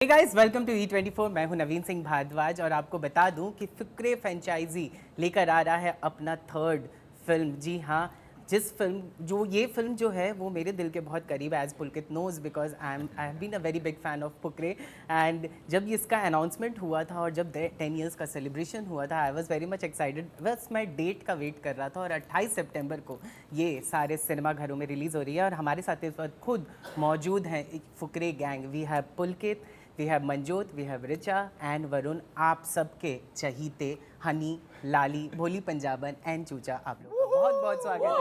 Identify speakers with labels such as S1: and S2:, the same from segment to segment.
S1: Hey guys, welcome to E24। मैं हूं नवीन सिंह भारद्वाज और आपको बता दूं कि फुकरे फ्रेंचाइजी लेकर आ रहा है अपना थर्ड फिल्म। जी हाँ, ये फिल्म जो है वो मेरे दिल के बहुत करीब है, as Pulkit knows, because I have been a very big fan of Fukrey. And जब इसका अनाउंसमेंट हुआ था और जब 10 ईयर्स का सेलिब्रेशन हुआ था, I was very much excited. बस मैं डेट का वेट कर रहा था और 28 सितंबर को ये सारे सिनेमा घरों में रिलीज़ हो रही है। और हमारे साथ इस वक्त खुद मौजूद हैं एक Fukrey gang. We have Pulkit, we have Manjot, we have Richa and Varun. आप सबके चहीते हनी, लाली, भोली पंजाबन एंड चूचा, आप लोगों का बहुत बहुत स्वागत है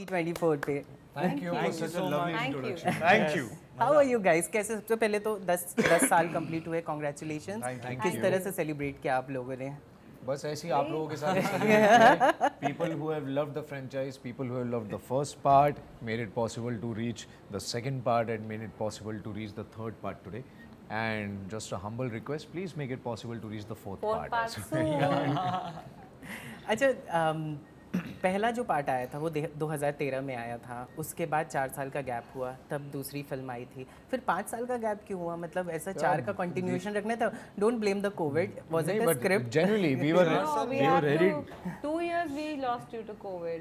S1: E24 पे।
S2: Thank you for such a lovely
S3: Thank you.
S2: introduction.
S3: Thank you.
S1: How are you guys? कैसे? सबसे पहले तो 10 साल कंप्लीट हुए, कॉन्ग्रेचुलेशन।
S2: Thank
S1: किस
S2: you.
S1: तरह से सेलिब्रेट किया आप लोगों ने?
S2: बस ऐसे ही आप लोगों के साथ celebrate किया। People who have loved the franchise, people who have loved the first part, made it possible to reach the second part and made it possible to reach the third part today. And just a humble request, please make it possible to reach the fourth part. as well.
S1: अच्छा, पहला जो part आया था वो 2013 में आया था, उसके बाद 4 साल का गैप हुआ, तब दूसरी फिल्म आई थी, फिर 5 साल का गैप क्यों हुआ? मतलब ऐसा 4 का कंटिन्यूएशन रखना था। Don't blame the Covid, was it
S2: नहीं,
S1: अ
S2: but
S1: script?
S2: genuinely we were
S3: No, we
S2: we were
S3: had
S2: ready.
S3: 2 years we lost due to COVID.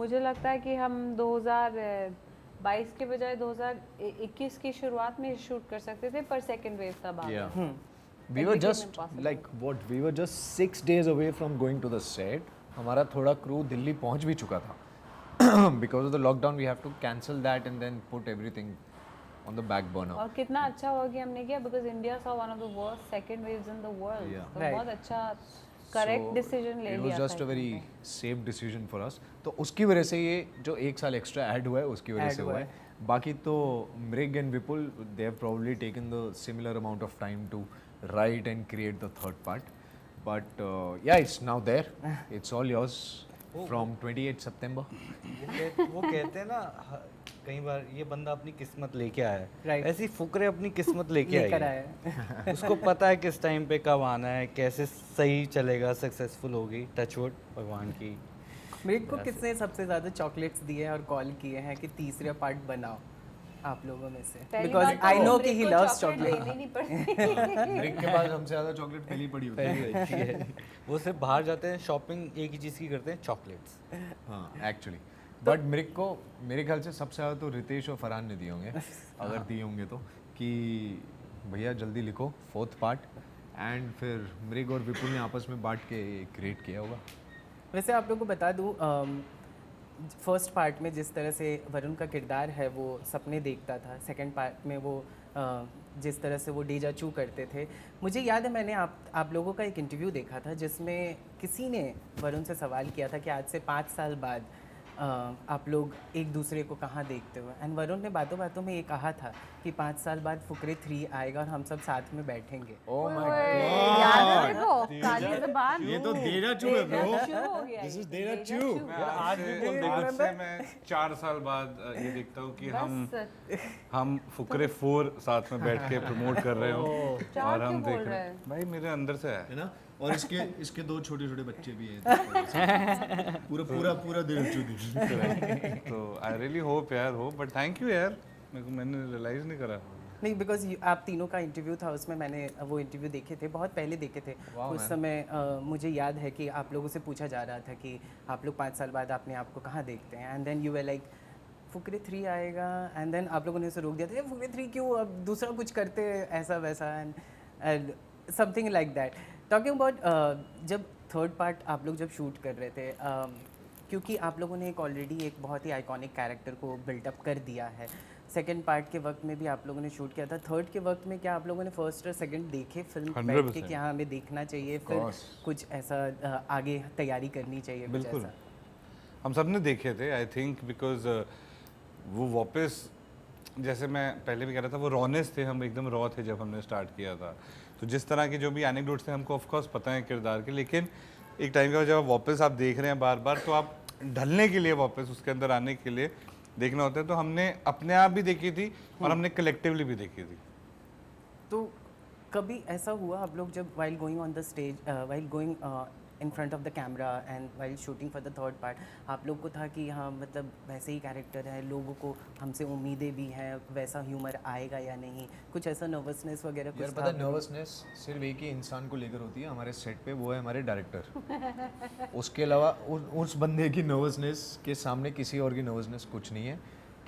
S3: मुझे लगता है कि हम 2022 के बजाय 2021 की शुरुआत में शूट कर सकते थे, पर सेकंड वेव तब आ गया।
S2: Yeah. We were
S3: became
S2: just
S3: impossible.
S2: like what? We were just 6 days away from going to the set. हमारा थोड़ा क्रू दिल्ली पहुंच भी चुका था. Because of the lockdown, we have to cancel that and then put everything on the back burner.
S3: और कितना अच्छा हुआ कि हमने किया, because India saw one of the worst second waves in the world.
S2: Yeah.
S3: तो
S1: Right.
S3: बहुत अच्छा करेक्ट
S2: So,
S3: डिसीजन ले
S2: It
S3: लिया
S2: was
S3: था
S2: just a
S3: इस
S2: very
S3: समय।
S2: safe decision for us. तो उसकी वजह से ये जो 1 साल एक्स्ट्रा ऐड हुआ है उसकी वजह
S1: Add
S2: से
S1: हुआ
S2: हुआ है. बाकी तो मृग and Vipul, they have probably taken the similar amount of time to write and create the third part. But yeah, it's now there. It's all yours from 28 September.
S4: वो कहते हैं ना, कई बार ये बंदा अपनी किस्मत लेके आया है,
S1: Right.
S4: ऐसी फुकरे अपनी किस्मत लेके आई
S1: लेकर
S4: है।
S1: आए।
S4: उसको पता है किस टाइम पे कब आना है, कैसे सही चलेगा, सक्सेसफुल होगी, टचवुड भगवान की।
S1: मेरे को किसने सबसे ज्यादा चॉकलेट्स दिए और कॉल किए हैं कि तीसरा पार्ट बनाओ आप लोगों में से?
S3: पहली
S1: बिकॉज
S3: बात तो
S1: आई नो
S3: मेरे
S1: कि ही
S3: को
S1: लव्स
S3: chocolate
S1: चॉकलेट।
S3: लेनी नहीं पड़ती।
S2: मृग के बाद हमसे ज़्यादा चॉकलेट पहली पड़ी होती है.
S4: पहली रहती है। वो सिर्फ बाहर जाते हैं, शॉपिंग एक ही चीज़ की करते हैं, चॉकलेट्स।
S2: हाँ, एक्चुअली. बट मृग को मेरे ख्याल से सबसे ज़्यादा तो रितेश और फरहान ने दिए होंगे, अगर दिए होंगे तो, कि भैया जल्दी लिखो 4th पार्ट. एंड फिर मृग और विपुल ने आपस में बांट के क्रिएट किया होगा.
S1: वैसे आप लोगों को बता दूं, फर्स्ट पार्ट में जिस तरह से वरुण का किरदार है वो सपने देखता था, सेकंड पार्ट में वो जिस तरह से वो डेजा चू करते थे, मुझे याद है मैंने आप लोगों का एक इंटरव्यू देखा था जिसमें किसी ने वरुण से सवाल किया था कि आज से 5 साल बाद आप लोग एक दूसरे को कहाँ देखते हो? एंड वरुण ने बातों बातों में ये कहा था कि 5 साल बाद फुकरे 3 आएगा और हम सब साथ में बैठेंगे।
S2: ओह माय
S3: याद है मेरे को, काली ज़बान।
S2: ये तो डेजा चू है ब्रो.
S3: शुरू हो गया
S2: This
S3: ये,
S2: is डेजा
S3: डेजा
S2: चू.
S3: चू।
S5: आज भी बोल देगा, आज से मैं 4 साल बाद ये देखता हूँ कि
S3: बस
S5: हम फुकरे 4 साथ में बैठ के प्रमोट कर रहे हो
S3: चार
S5: और
S3: क्यों
S5: हम
S3: बोल
S5: देख
S3: रहे
S5: रहे
S3: हैं?
S5: हैं। भाई मेरे अंदर से है।
S6: है ना. और इसके 2 छोटे-छोटे बच्चे भी हैं. पूरा दिल चुदी.
S5: तो आई रियली होप यार हो, बट थैंक यू यार, मैंने रियलाइज नहीं करा।
S1: नहीं, बिकॉज आप तीनों का इंटरव्यू था, उसमें मैंने वो इंटरव्यू देखे थे, बहुत पहले देखे थे। उस समय मुझे याद है कि आप लोगों से पूछा जा रहा था कि आप लोग 5 साल बाद अपने आप को कहाँ देखते हैं, and then you way like Fukrey 3 आएगा, एंड देन आप लोगों ने उसे रोक दिया था, "ये फुकरे 3 क्यों, अब दूसरा कुछ करते ऐसा वैसा", and something like that. Talking about जब थर्ड पार्ट आप लोग जब शूट कर रहे थे, क्योंकि आप लोगों ने एक ऑलरेडी एक बहुत ही आइकॉनिक कैरेक्टर को बिल्डअप कर दिया है, सेकंड पार्ट के वक्त में भी आप लोगों ने शूट किया था, थर्ड के वक्त में क्या आप लोगों ने फर्स्ट और सेकंड देखे फिल्म बैठ के
S5: 100%।
S1: कि हाँ हमें देखना चाहिए, फिर कुछ ऐसा आगे तैयारी करनी चाहिए, कुछ
S5: बिल्कुल,
S1: ऐसा?
S5: हम सब ने देखे थे आई थिंक, बिकॉज वो वापस, जैसे मैं पहले भी कह रहा था, वो रॉनेस थे, हम एकदम रॉ थे जब हमने स्टार्ट किया था। तो जिस तरह के जो भी एनेक्डोट्स थे हमको ऑफकोर्स पता है किरदार के, लेकिन एक टाइम के बाद जब आप वापस आप देख रहे हैं बार बार, तो आप ढलने के लिए, वापस उसके अंदर आने के लिए देखना होता है। तो हमने अपने आप भी देखी थी और हमने कलेक्टिवली भी देखी थी।
S1: तो कभी ऐसा हुआ आप लोग जब while going on the stage, while going in front of the camera and while shooting for the third part आप लोग को था कि हाँ मतलब वैसे ही कैरेक्टर है, लोगों को हमसे उम्मीदें भी हैं, वैसा ह्यूमर आएगा या नहीं, कुछ ऐसा नर्वसनेस वगैरह
S2: यार
S1: कुछ
S2: पता
S1: था?
S2: नर्वसनेस सिर्फ एक ही इंसान को लेकर होती है हमारे सेट पे, वो है हमारे डायरेक्टर। उसके अलावा उस बंदे की नर्वसनेस के सामने किसी और की नर्वसनेस कुछ नहीं है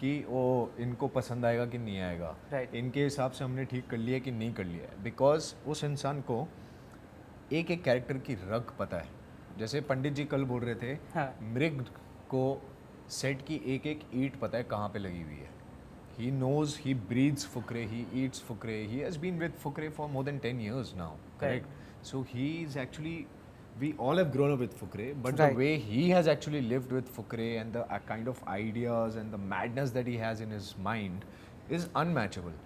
S2: कि वो इनको पसंद आएगा कि नहीं आएगा।
S1: Right.
S2: इनके हिसाब से हमने ठीक कर लिया कि नहीं कर लिया है, बिकॉज उस इंसान को एक एक कैरेक्टर की रग पता है। जैसे पंडित जी कल बोल रहे थे,
S1: हाँ।
S2: मृग को सेट की एक एक ईंट पता है कहाँ पे लगी हुई है। He knows, he breathes Fukre, he eats Fukre. He has been with Fukre for more than 10 years now, correct? So he is actually, we all have grown up with Fukre, but
S1: Right.
S2: the way he has actually lived with Fukre and the kind of ideas and the madness that he has in his mind is unmatchable.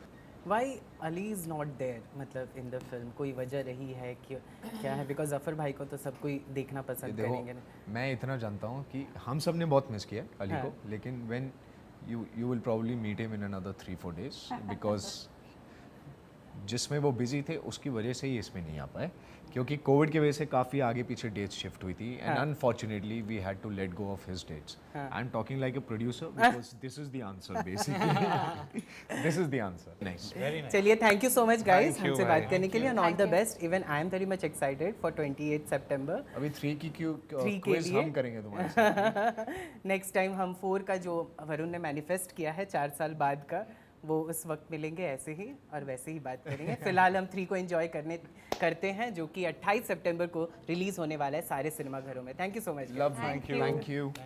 S1: Why Ali is not there मतलब in the film? कोई वजह रही है कि क्या है? Because Zafar भाई को तो सब कोई देखना पसंद
S2: देखो,
S1: करेंगे ना।
S2: मैं इतना जानता हूँ कि हम सब ने बहुत मिस किया अली
S1: हाँ.
S2: को, लेकिन when you will probably meet him in another 3-4 days because जिसमें वो बिजी थे उसकी वजह से ही इसमें नहीं आ पाए, क्योंकि कोविड की वजह से काफ़ी आगे पीछे डेट्स शिफ्ट हुई थी and unfortunately we had to let go of his dates. I am talking like a producer because this is the answer basically, this is the answer. Nice,
S1: चलिए, thank you so much guys
S5: Thank you,
S1: हमसे
S5: bye.
S1: बात करने के लिए and all
S3: Thank
S1: the
S3: you.
S1: Best. Even I am very much excited for 28 सितंबर।
S2: अभी 3 की क्यों
S1: 3 के
S2: क्विज
S1: लिए
S2: हम करेंगे तुम्हारे साथ।
S1: नेक्स्ट टाइम हम 4 का जो वरुण ने मैनिफेस्ट किया है 4 साल बाद का, वो उस वक्त मिलेंगे ऐसे ही और वैसे ही बात करेंगे। फिलहाल हम 3 को एंजॉय करते हैं, जो कि 28 सितंबर को रिलीज होने वाला है सारे सिनेमा घरों में। Thank you so much.
S2: Love,
S3: Thank
S2: thank you.